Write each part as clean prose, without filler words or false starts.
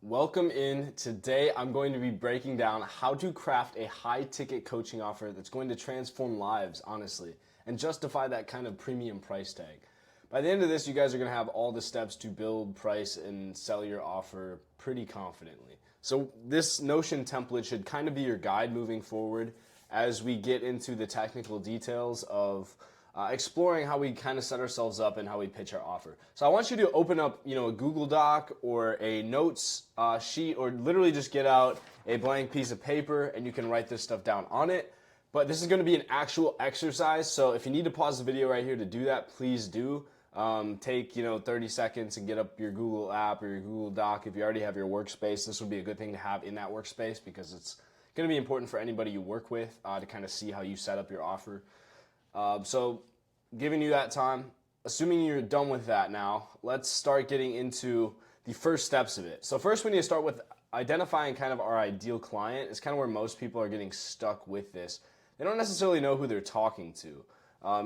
Welcome in. Today I'm going to be breaking down how to craft a high ticket coaching offer that's going to transform lives, honestly, and justify that kind of premium price tag. By the end of this, you guys are going to have all the steps to build, price, and sell your offer pretty confidently. So this Notion template should kind of be your guide moving forward as we get into the technical details of exploring how we kind of set ourselves up and how we pitch our offer. So I want you to open up, a Google Doc or a notes sheet, or literally just get out a blank piece of paper and you can write this stuff down on it. But this is going to be an actual exercise, so if you need to pause the video right here to do that, please do. Take 30 seconds and get up your Google app or your Google Doc. If you already have your workspace, this would be a good thing to have in that workspace because it's going to be important for anybody you work with to kind of see how you set up your offer. So giving you that time, assuming you're done with that now, let's start getting into the first steps of it. So first we need to start with identifying kind of our ideal client. It's kind of where most people are getting stuck with this. They don't necessarily know who they're talking to.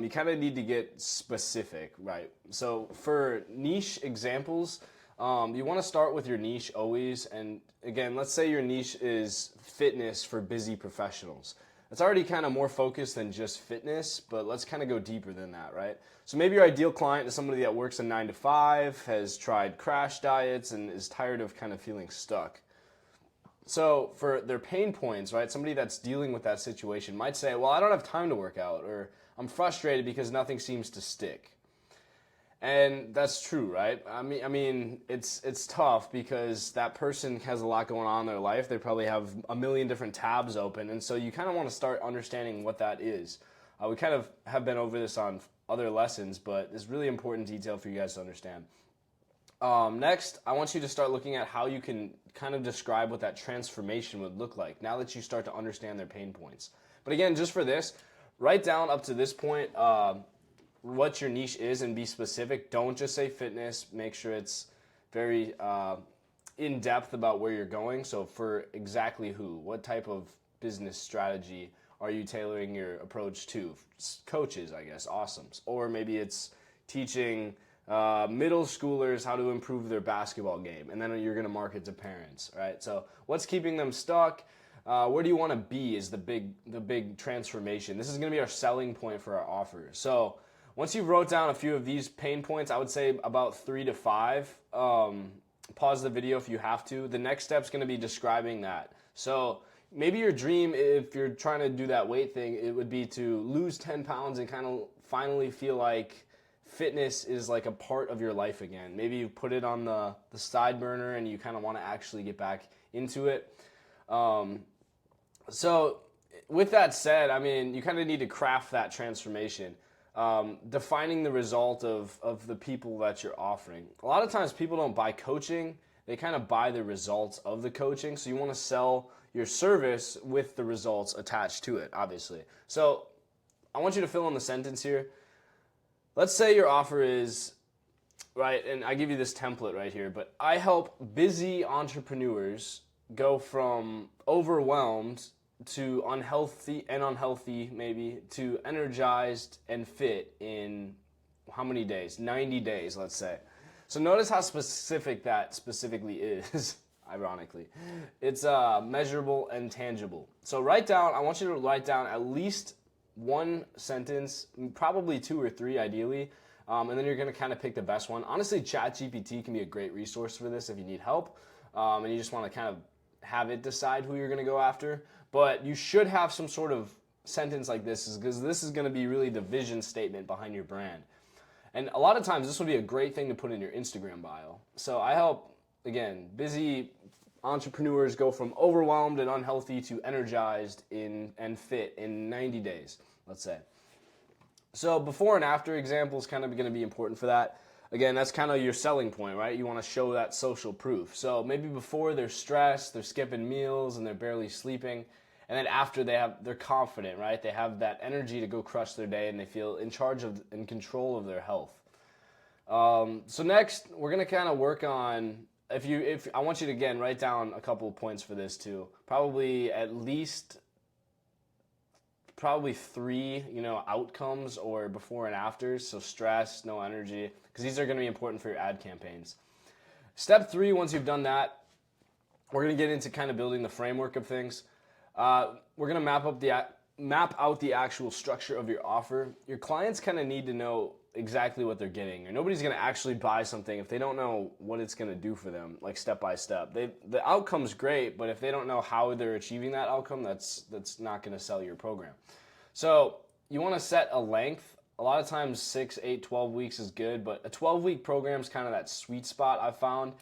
You kind of need to get specific, right? So for niche examples, you want to start with your niche always. And again, let's say your niche is fitness for busy professionals. It's already kind of more focused than just fitness, but let's kind of go deeper than that, right? So maybe your ideal client is somebody that works a 9 to 5, has tried crash diets, and is tired of kind of feeling stuck. So for their pain points, right, somebody that's dealing with that situation might say, well, I don't have time to work out, or I'm frustrated because nothing seems to stick. And that's true, right? I mean, it's tough because that person has a lot going on in their life. They probably have a million different tabs open, and so you kind of want to start understanding what that is. We kind of have been over this on other lessons, but it's really important detail for you guys to understand. Next, I want you to start looking at how you can kind of describe what that transformation would look like now that you start to understand their pain points. But again, just for this, write down up to this point what your niche is and be specific. Don't just say fitness. Make sure it's very in depth about where you're going. So for exactly who, what type of business strategy are you tailoring your approach to? Coaches, I guess, awesome. Or maybe it's teaching middle schoolers how to improve their basketball game, and then you're going to market to parents, right? So what's keeping them stuck? Where do you want to be is the big transformation. This is going to be our selling point for our offer. So once you wrote down a few of these pain points, I would say about 3 to 5. Pause the video if you have to. The next step is going to be describing that. So maybe your dream, if you're trying to do that weight thing, it would be to lose 10 pounds and kind of finally feel like fitness is like a part of your life again. Maybe you put it on the side burner and you kind of want to actually get back into it. So with that said, I mean, you kind of need to craft that transformation. Defining the result of the people that you're offering. A lot of times people don't buy coaching, they kind of buy the results of the coaching. So you want to sell your service with the results attached to it, obviously. So I want you to fill in the sentence here. Let's say your offer is, right, and I give you this template right here, but I help busy entrepreneurs go from overwhelmed to unhealthy maybe, to energized and fit in how many days? 90 days, let's say. So notice how specific that specifically is, ironically. It's measurable and tangible. So I want you to write down at least one sentence, probably 2 or 3 ideally, and then you're going to kind of pick the best one. Honestly, ChatGPT can be a great resource for this if you need help, and you just want to kind of have it decide who you're going to go after. But you should have some sort of sentence like this, because this is going to be really the vision statement behind your brand. And a lot of times this would be a great thing to put in your Instagram bio. So I help, again, busy entrepreneurs go from overwhelmed and unhealthy to energized and fit in 90 days, let's say. So before and after example is kind of going to be important for that. Again, that's kind of your selling point, right? You want to show that social proof. So maybe before they're stressed, they're skipping meals, and they're barely sleeping. And then after they're confident, right? They have that energy to go crush their day, and they feel in charge of and control of their health. So next, we're going to kind of work on, if I want you to, again, write down a couple of points for this too. Probably 3, outcomes or before and afters. So stress, no energy, because these are going to be important for your ad campaigns. Step 3, once you've done that, We're going to get into kind of building the framework of things. We're going to map out the actual structure of your offer. Your clients kind of need to know exactly what they're getting. Or nobody's going to actually buy something if they don't know what it's going to do for them, like step by step. The outcome's great, but if they don't know how they're achieving that outcome, that's not going to sell your program. So you want to set a length. A lot of times 6, 8, 12 weeks is good, but a 12-week program is kind of that sweet spot I've found.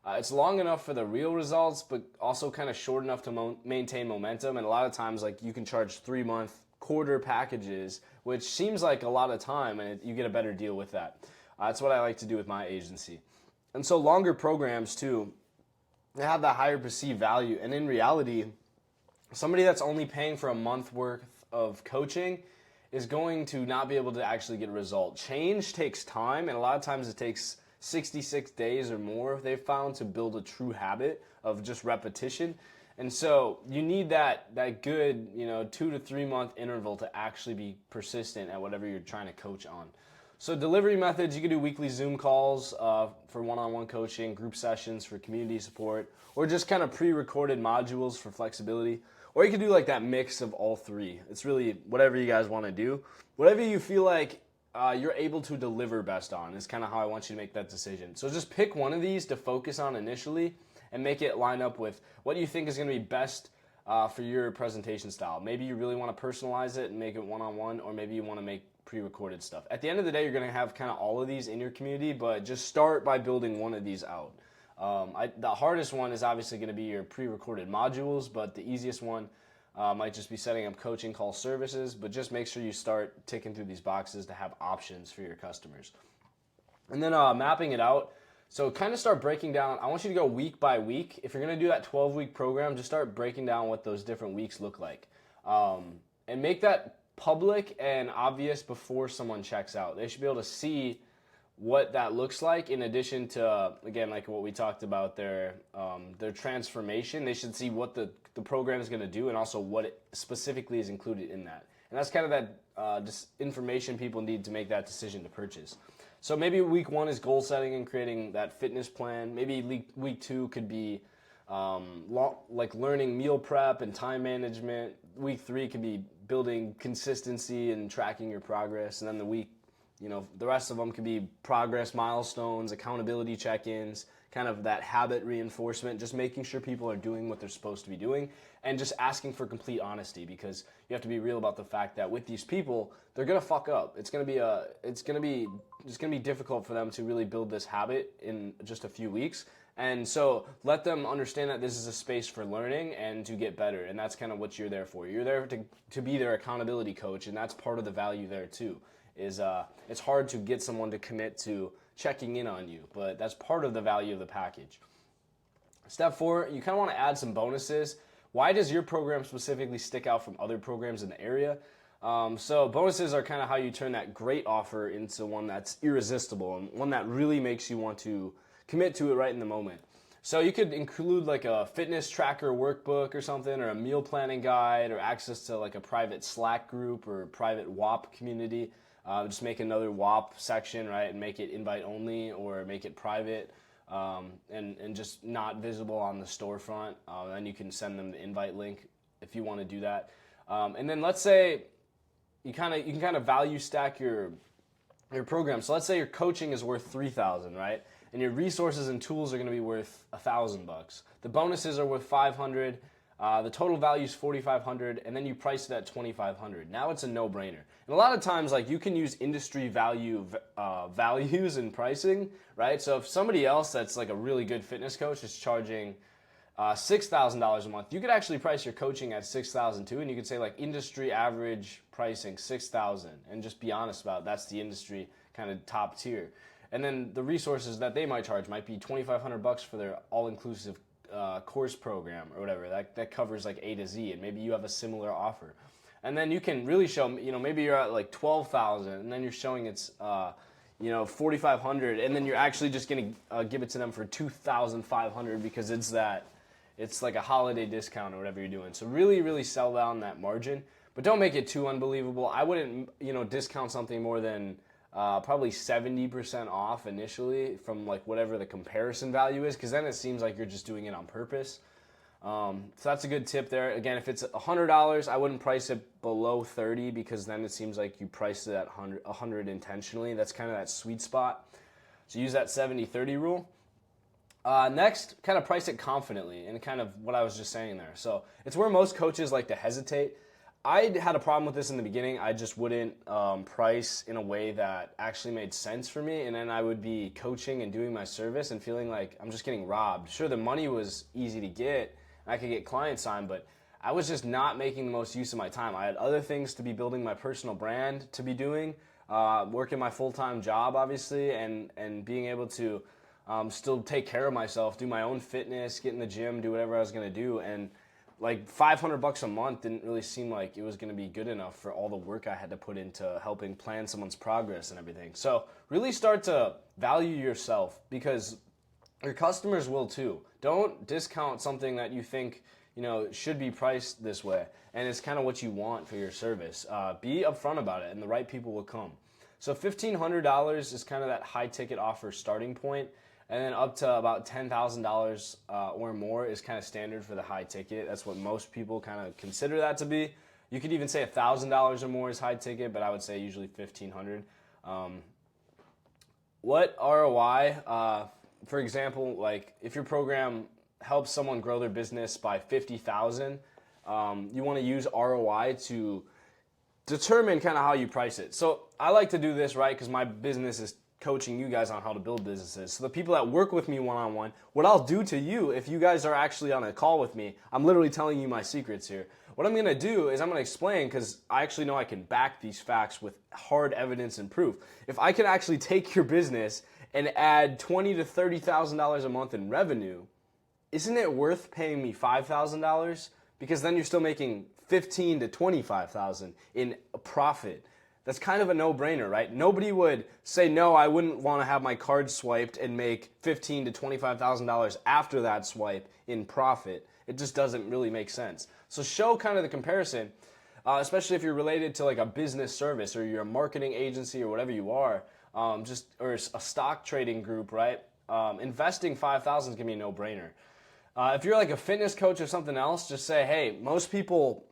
It's long enough for the real results, but also kind of short enough to maintain momentum. And a lot of times, like, you can charge 3-month quarter packages, which seems like a lot of time, and you get a better deal with that. That's what I like to do with my agency. And so longer programs too, they have that higher perceived value. And in reality, somebody that's only paying for a month worth of coaching is going to not be able to actually get a result. Change takes time, and a lot of times it takes 66 days or more, they've found, to build a true habit of just repetition. And so you need that good, 2 to 3 month interval to actually be persistent at whatever you're trying to coach on. So delivery methods, you can do weekly Zoom calls for one-on-one coaching, group sessions for community support, or just kind of pre-recorded modules for flexibility. Or you can do like that mix of all three. It's really whatever you guys want to do. Whatever you feel like you're able to deliver best on is kind of how I want you to make that decision. So just pick one of these to focus on initially and make it line up with what you think is going to be best for your presentation style. Maybe you really want to personalize it and make it one-on-one, or maybe you want to make pre-recorded stuff. At the end of the day, you're going to have kind of all of these in your community, but just start by building one of these out. The hardest one is obviously going to be your pre-recorded modules, but the easiest one might just be setting up coaching call services, but just make sure you start ticking through these boxes to have options for your customers. And then mapping it out. So kind of start breaking down. I want you to go week by week. If you're going to do that 12-week program, just start breaking down what those different weeks look like. And make that public and obvious before someone checks out. They should be able to see what that looks like, in addition to, again, like what we talked about, their transformation. They should see what the program is going to do, and also what it specifically is included in that. And that's kind of that just information people need to make that decision to purchase. So maybe week 1 is goal setting and creating that fitness plan. Maybe week 2 could be like learning meal prep and time management. Week 3 could be building consistency and tracking your progress. And then the rest of them could be progress milestones, accountability check-ins, kind of that habit reinforcement, just making sure people are doing what they're supposed to be doing, and just asking for complete honesty, because you have to be real about the fact that with these people, they're gonna fuck up. It's gonna be difficult for them to really build this habit in just a few weeks. And so let them understand that this is a space for learning and to get better, and that's kind of what you're there for. You're there to be their accountability coach, and that's part of the value there too. It's hard to get someone to commit to checking in on you, but that's part of the value of the package. Step 4, you kind of want to add some bonuses. Why does your program specifically stick out from other programs in the area? So bonuses are kind of how you turn that great offer into one that's irresistible and one that really makes you want to commit to it right in the moment. So you could include like a fitness tracker workbook or something, or a meal planning guide, or access to like a private Slack group or private WAP community. Just make another WAP section, right, and make it invite only, or make it private, and just not visible on the storefront. Then you can send them the invite link if you want to do that. And then let's say you can kind of value stack your program. So let's say your coaching is worth $3,000, right? And your resources and tools are going to be worth $1,000. The bonuses are worth $500. The total value is $4,500, and then you price it at $2,500. Now it's a no-brainer. And a lot of times, like, you can use industry values in pricing, right? So if somebody else that's like a really good fitness coach is charging $6,000 a month, you could actually price your coaching at $6,000 too, and you could say like industry average pricing $6,000, and just be honest about it. That's the industry kind of top tier. And then the resources that they might charge might be $2,500 for their all-inclusive course program or whatever that covers like A to Z, and maybe you have a similar offer. And then you can really show, maybe you're at like 12,000, and then you're showing it's 4,500, and then you're actually just gonna give it to them for 2,500 because it's like a holiday discount or whatever you're doing. So really, really sell down that margin, but don't make it too unbelievable. I wouldn't discount something more than probably 70% off initially from like whatever the comparison value is, because then it seems like you're just doing it on purpose. So that's a good tip there. Again, if it's $100, I wouldn't price it below 30 because then it seems like you priced it at 100 intentionally. That's kind of that sweet spot. So use that 70-30 rule. Next, kind of price it confidently, and kind of what I was just saying there. So it's where most coaches like to hesitate. I had a problem with this in the beginning. I just wouldn't price in a way that actually made sense for me, and then I would be coaching and doing my service and feeling like I'm just getting robbed. Sure, the money was easy to get, I could get clients signed, but I was just not making the most use of my time. I had other things to be building my personal brand to be doing, working my full-time job, obviously, and being able to still take care of myself, do my own fitness, get in the gym, do whatever I was going to do. And like $500 a month didn't really seem like it was going to be good enough for all the work I had to put into helping plan someone's progress and everything. So really start to value yourself because your customers will too. Don't discount something that you think should be priced this way, and it's kind of what you want for your service. Be upfront about it, and the right people will come. So $1,500 is kind of that high ticket offer starting point, and then up to about $10,000 or more is kind of standard for the high ticket. That's what most people kind of consider that to be. You could even say $1,000 or more is high ticket, but I would say usually $1,500. What ROI? For example, like if your program helps someone grow their business by $50,000, you want to use ROI to determine kind of how you price it. So I like to do this, right, because my business is coaching you guys on how to build businesses. So the people that work with me one-on-one, what I'll do to you if you guys are actually on a call with me, I'm literally telling you my secrets here. What I'm going to do is I'm going to explain, because I actually know I can back these facts with hard evidence and proof. If I can actually take your business and add $20,000 to $30,000 a month in revenue, isn't it worth paying me $5,000? Because then you're still making $15,000 to $25,000 in profit. That's kind of a no-brainer, right? Nobody would say, no, I wouldn't want to have my card swiped and make $15,000 to $25,000 after that swipe in profit. It just doesn't really make sense. So show kind of the comparison, especially if you're related to like a business service or you're a marketing agency or whatever you are, or a stock trading group, right? Investing $5,000 is going to be a no-brainer. If you're like a fitness coach or something else, just say, hey, most people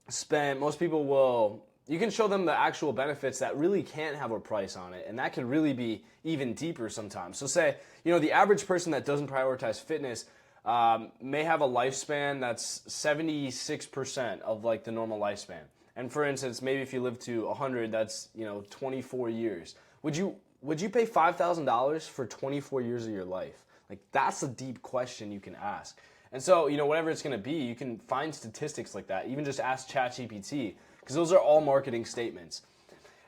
will, you can show them the actual benefits that really can't have a price on it, and that can really be even deeper sometimes. So say, the average person that doesn't prioritize fitness may have a lifespan that's 76% of like the normal lifespan. And for instance, maybe if you live to 100, that's 24 years. Would you pay $5,000 for 24 years of your life? Like, that's a deep question you can ask. And so, whatever it's going to be, you can find statistics like that. Even just ask ChatGPT, because those are all marketing statements.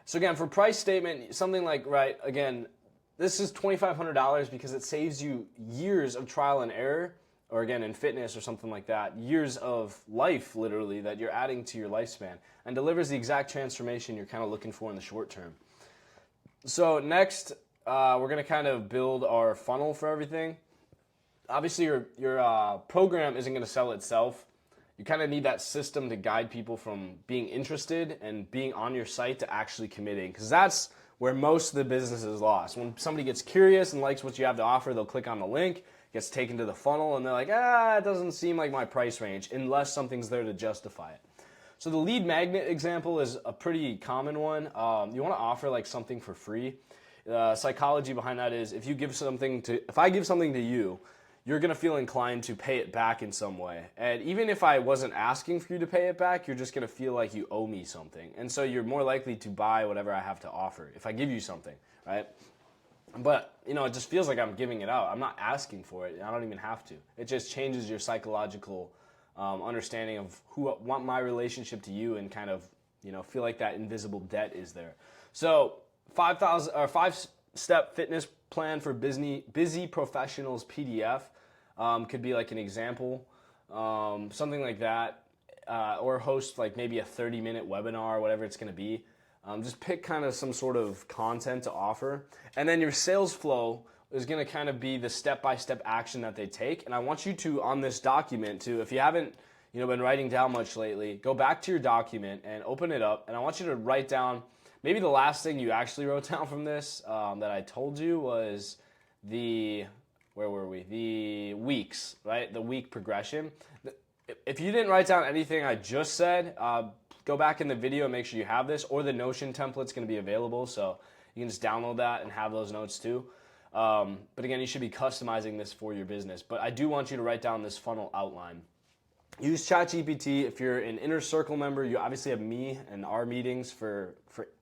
So again, for price statement, something like, right, again, this is $2,500 because it saves you years of trial and error, or again, in fitness or something like that, years of life, literally, that you're adding to your lifespan, and delivers the exact transformation you're kind of looking for in the short term. So next, we're going to kind of build our funnel for everything. Obviously, your program isn't going to sell itself. You kind of need that system to guide people from being interested and being on your site to actually committing, because that's where most of the business is lost. When somebody gets curious and likes what you have to offer, they'll click on the link, gets taken to the funnel, and they're like, it doesn't seem like my price range, unless something's there to justify it. So the lead magnet example is a pretty common one. You want to offer like something for free. Psychology behind that is if I give something to you, you're going to feel inclined to pay it back in some way. And even if I wasn't asking for you to pay it back, you're just going to feel like you owe me something. And so you're more likely to buy whatever I have to offer if I give you something, right? But, it just feels like I'm giving it out. I'm not asking for it. I don't even have to. It just changes your psychological understanding of what my relationship to you, and kind of, feel like that invisible debt is there. So 5-step fitness plan for busy professionals PDF could be like an example, something like that, or host like maybe a 30-minute webinar, whatever it's going to be. Just pick kind of some sort of content to offer, and then your sales flow is going to kind of be the step-by-step action that they take. And I want you to, on this document too, if you haven't been writing down much lately, go back to your document and open it up, and I want you to write down. Maybe the last thing you actually wrote down from this that I told you was the where were we? The weeks, right? The week progression. If you didn't write down anything I just said, go back in the video and make sure you have this, or the Notion template's going to be available, so you can just download that and have those notes too. But again, you should be customizing this for your business. But I do want you to write down this funnel outline. Use ChatGPT. If you're an Inner Circle member, you obviously have me and our meetings for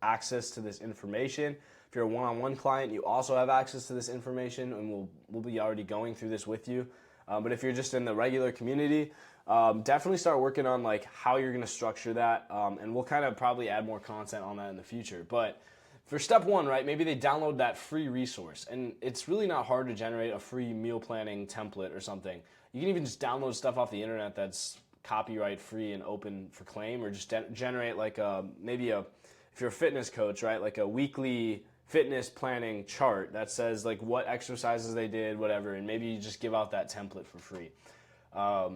access to this information. If you're a one-on-one client, you also have access to this information, and we'll be already going through this with you. But if you're just in the regular community, definitely start working on like how you're going to structure that, and we'll kind of probably add more content on that in the future. But for step one, right, maybe they download that free resource, and it's really not hard to generate a free meal planning template or something. You can even just download stuff off the internet that's copyright free and open for claim, or just generate like if you're a fitness coach, right, like a weekly fitness planning chart that says like what exercises they did, whatever, and maybe you just give out that template for free. So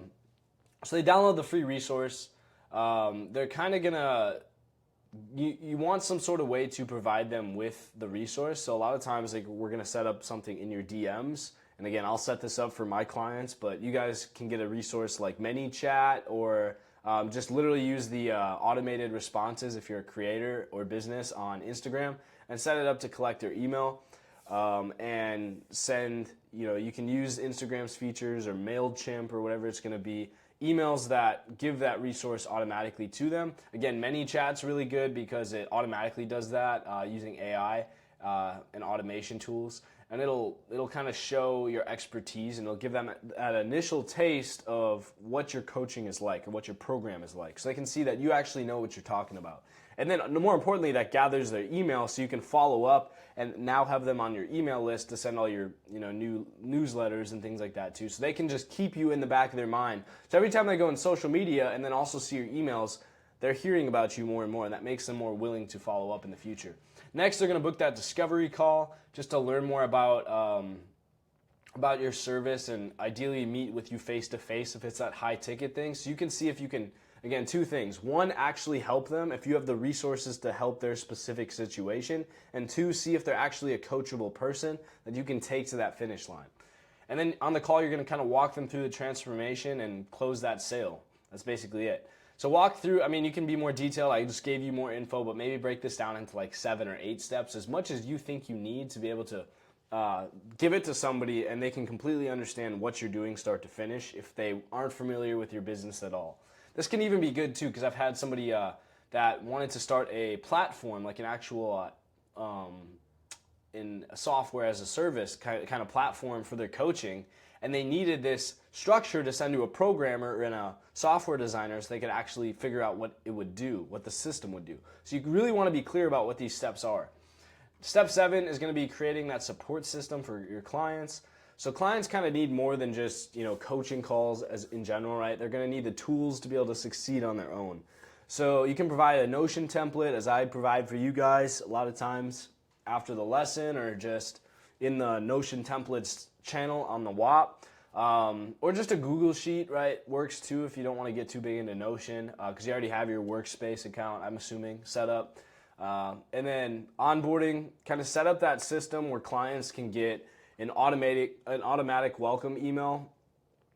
they download the free resource. They're kind of gonna, you want some sort of way to provide them with the resource. So a lot of times like we're gonna set up something in your DMs. And again, I'll set this up for my clients, but you guys can get a resource like ManyChat, or just literally use the automated responses if you're a creator or business on Instagram, and set it up to collect their email, and send, you can use Instagram's features or MailChimp or whatever it's going to be, emails that give that resource automatically to them. Again, ManyChat's really good because it automatically does that using AI and automation tools. And it'll kind of show your expertise, and it'll give them that initial taste of what your coaching is like or what your program is like, so they can see that you actually know what you're talking about. And then more importantly, that gathers their email, so you can follow up and now have them on your email list to send all your new newsletters and things like that too. So they can just keep you in the back of their mind. So every time they go in social media and then also see your emails, they're hearing about you more and more, and that makes them more willing to follow up in the future. Next, they're going to book that discovery call just to learn more about your service, and ideally meet with you face-to-face if it's that high-ticket thing. So you can see if you can, again, two things. One, actually help them if you have the resources to help their specific situation. And two, see if they're actually a coachable person that you can take to that finish line. And then on the call, you're going to kind of walk them through the transformation and close that sale. That's basically it. So walk through, you can be more detailed. I just gave you more info, but maybe break this down into like 7 or 8 steps, as much as you think you need to be able to give it to somebody and they can completely understand what you're doing start to finish if they aren't familiar with your business at all. This can even be good too, because I've had somebody that wanted to start a platform, like an actual in a software as a service kind of platform for their coaching, and they needed this structure to send to a programmer and a software designer so they could actually figure out what it would do, what the system would do. So you really want to be clear about what these steps are. Step 7 is going to be creating that support system for your clients. So clients kind of need more than just coaching calls as in general, right? They're going to need the tools to be able to succeed on their own. So you can provide a Notion template, as I provide for you guys a lot of times after the lesson, or just in the Notion templates channel on the WAP, or just a Google Sheet, right? Works too if you don't want to get too big into Notion, because you already have your workspace account, I'm assuming, set up. And then onboarding, kind of set up that system where clients can get an automatic welcome email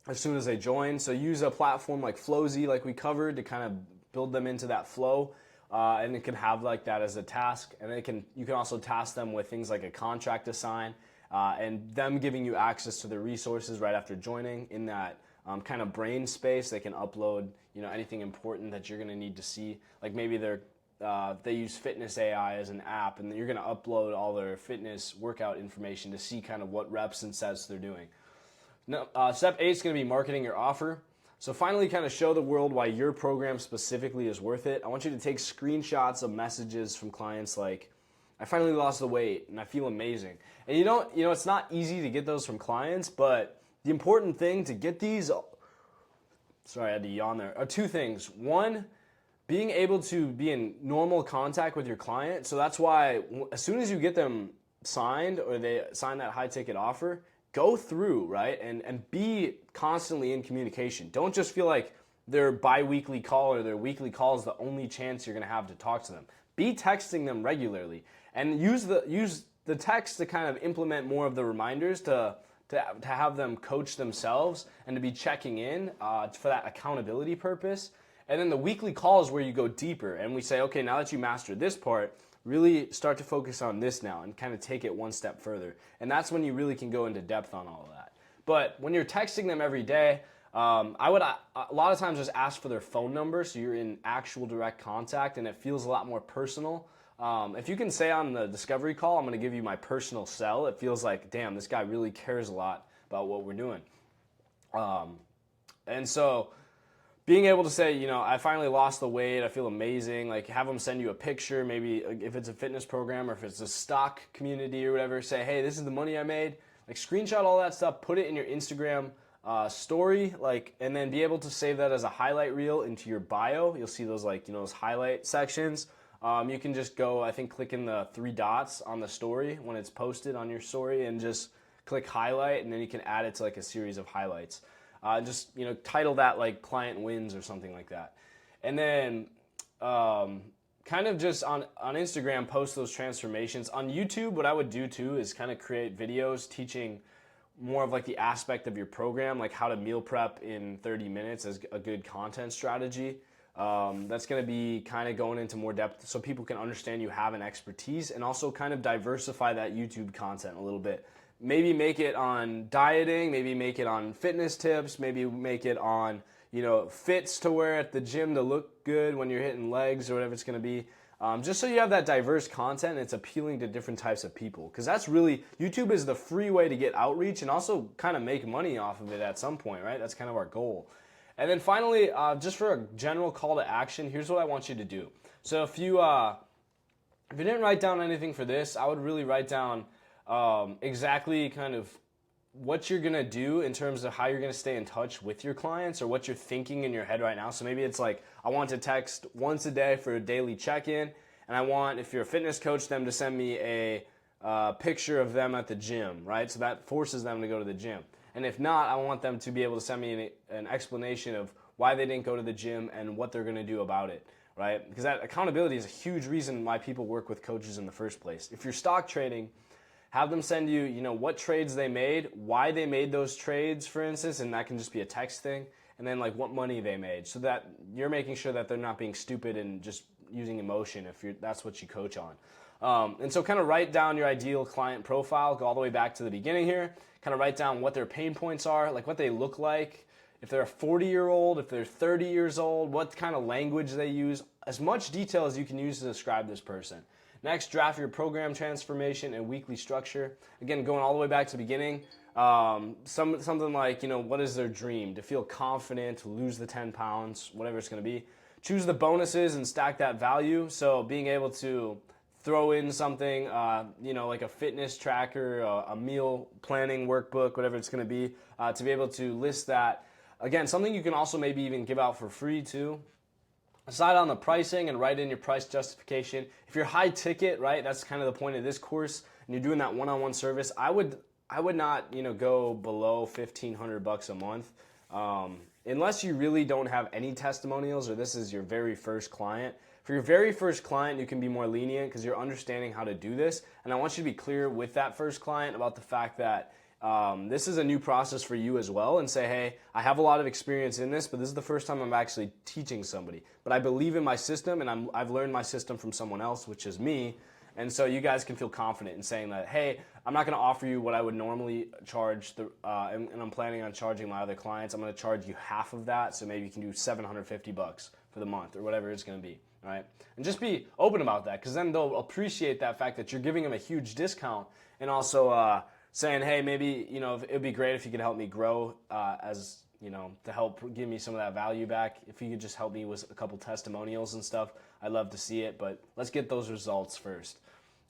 as soon as they join. So use a platform like Flowzy, like we covered, to kind of build them into that flow. And it can have like that as a task, and you can also task them with things like a contract to sign, and them giving you access to their resources right after joining in that kind of brain space. They can upload anything important that you're going to need to see, like maybe they use Fitness AI as an app, and you're going to upload all their fitness workout information to see kind of what reps and sets they're doing. Step 8 is going to be marketing your offer. So finally, kind of show the world why your program specifically is worth it. I want you to take screenshots of messages from clients like, I finally lost the weight and I feel amazing. And it's not easy to get those from clients, but the important thing to get these, sorry, I had to yawn there, are 2 things. One, being able to be in normal contact with your client. So that's why as soon as you get them signed, or they sign that high ticket offer, go through, right? And be constantly in communication. Don't just feel like their bi-weekly call or their weekly call is the only chance you're going to have to talk to them. Be texting them regularly, and use the text to kind of implement more of the reminders to to have them coach themselves and to be checking in for that accountability purpose. And then the weekly call is where you go deeper and we say, okay, now that you mastered this part, really start to focus on this now and kind of take it one step further. And that's when you really can go into depth on all of that. But when you're texting them every day, I would a lot of times just ask for their phone number so you're in actual direct contact and it feels a lot more personal. If you can say on the discovery call, I'm going to give you my personal cell, it feels like, damn, this guy really cares a lot about what we're doing. And so being able to say, you know, I finally lost the weight, I feel amazing, like have them send you a picture, maybe if it's a fitness program or if it's a stock community or whatever, say, hey, this is the money I made, like screenshot all that stuff, put it in your Instagram story, like, and then be able to save that as a highlight reel into your bio. You'll see those, like, you know, those highlight sections. You can just go, I think, click in the 3 dots on the story when it's posted on your story and just click highlight, and then you can add it to like a series of highlights. Just, you know, title that like client wins or something like that. And then kind of just on Instagram, post those transformations. On YouTube, what I would do too is kind of create videos teaching more of like the aspect of your program, like how to meal prep in 30 minutes as a good content strategy. That's going to be kind of going into more depth so people can understand you have an expertise, and also kind of diversify that YouTube content a little bit. Maybe make it on dieting, maybe make it on fitness tips, maybe make it on, you know, fits to wear at the gym to look good when you're hitting legs or whatever it's going to be. Just so you have that diverse content and it's appealing to different types of people. Because that's really, YouTube is the free way to get outreach and also kind of make money off of it at some point, right? That's kind of our goal. And then finally, just for a general call to action, here's what I want you to do. So if you didn't write down anything for this, I would really write down exactly kind of what you're going to do in terms of how you're going to stay in touch with your clients, or what you're thinking in your head right now. So maybe it's like, I want to text once a day for a daily check-in, and I want, if you're a fitness coach, them to send me a picture of them at the gym, right? So that forces them to go to the gym. And if not, I want them to be able to send me an explanation of why they didn't go to the gym and what they're going to do about it, right? Because that accountability is a huge reason why people work with coaches in the first place. If you're stock trading, have them send you, you know, what trades they made, why they made those trades, for instance, and that can just be a text thing, and then like what money they made, so that you're making sure that they're not being stupid and just using emotion if that's what you coach on. And so kind of write down your ideal client profile, go all the way back to the beginning here, kind of write down what their pain points are, like what they look like, if they're a 40-year-old, if they're 30 years old, what kind of language they use, as much detail as you can use to describe this person. Next, draft your program transformation and weekly structure. Again, going all the way back to the beginning, something like, you know, what is their dream? To feel confident, to lose the 10 pounds, whatever it's going to be. Choose the bonuses and stack that value. So being able to throw in something, you know, like a fitness tracker, a meal planning workbook, whatever it's going to be able to list that. Again, something you can also maybe even give out for free too. Decide on the pricing and write in your price justification. If you're high ticket, right, that's kind of the point of this course, and you're doing that one-on-one service, I would not, you know, go below $1,500 a month, unless you really don't have any testimonials or this is your very first client. For your very first client, you can be more lenient because you're understanding how to do this, and I want you to be clear with that first client about the fact that this is a new process for you as well, and say, hey, I have a lot of experience in this, but this is the first time I'm actually teaching somebody. But I believe in my system, and I've learned my system from someone else, which is me. And so you guys can feel confident in saying that, hey, I'm not going to offer you what I would normally charge, and I'm planning on charging my other clients. I'm going to charge you half of that, so maybe you can do $750 for the month or whatever it's going to be, right? And just be open about that, because then they'll appreciate that fact that you're giving them a huge discount, and also saying, hey, maybe, you know, it would be great if you could help me grow as, you know, to help give me some of that value back. If you could just help me with a couple testimonials and stuff, I'd love to see it, but let's get those results first.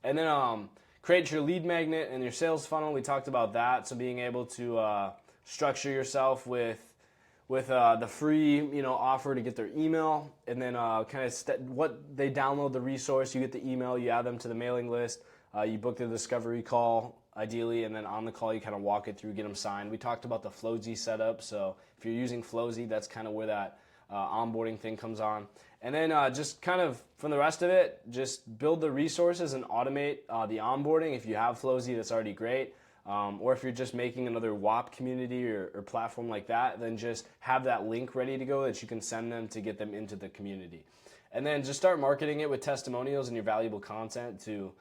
And then create your lead magnet and your sales funnel. We talked about that, so being able to structure yourself with the free, you know, offer to get their email, and then kind of what they download the resource, you get the email, you add them to the mailing list, you book the discovery call, ideally, and then on the call you kind of walk it through, get them signed. We talked about the Flowsy setup, so if you're using Flowsy, that's kind of where that onboarding thing comes on. And then just kind of from the rest of it, just build the resources and automate the onboarding. If you have Flowsy, that's already great. Or if you're just making another WAP community or platform like that, then just have that link ready to go that you can send them to get them into the community. And then just start marketing it with testimonials and your valuable content to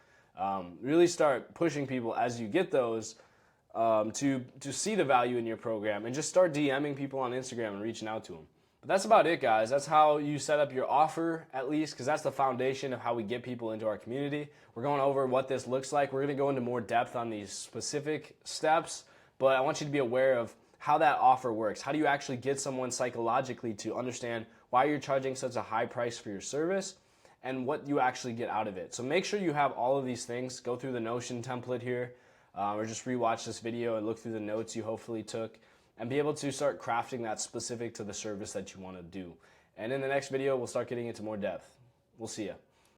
really start pushing people as you get those to see the value in your program, and just start DMing people on Instagram and reaching out to them. But that's about it, guys. That's how you set up your offer, at least, because that's the foundation of how we get people into our community. We're going over what this looks like. We're going to go into more depth on these specific steps, but I want you to be aware of how that offer works. How do you actually get someone psychologically to understand why you're charging such a high price for your service and what you actually get out of it? So make sure you have all of these things. Go through the Notion template here, or just rewatch this video and look through the notes you hopefully took, and be able to start crafting that specific to the service that you want to do. And in the next video, we'll start getting into more depth. We'll see ya.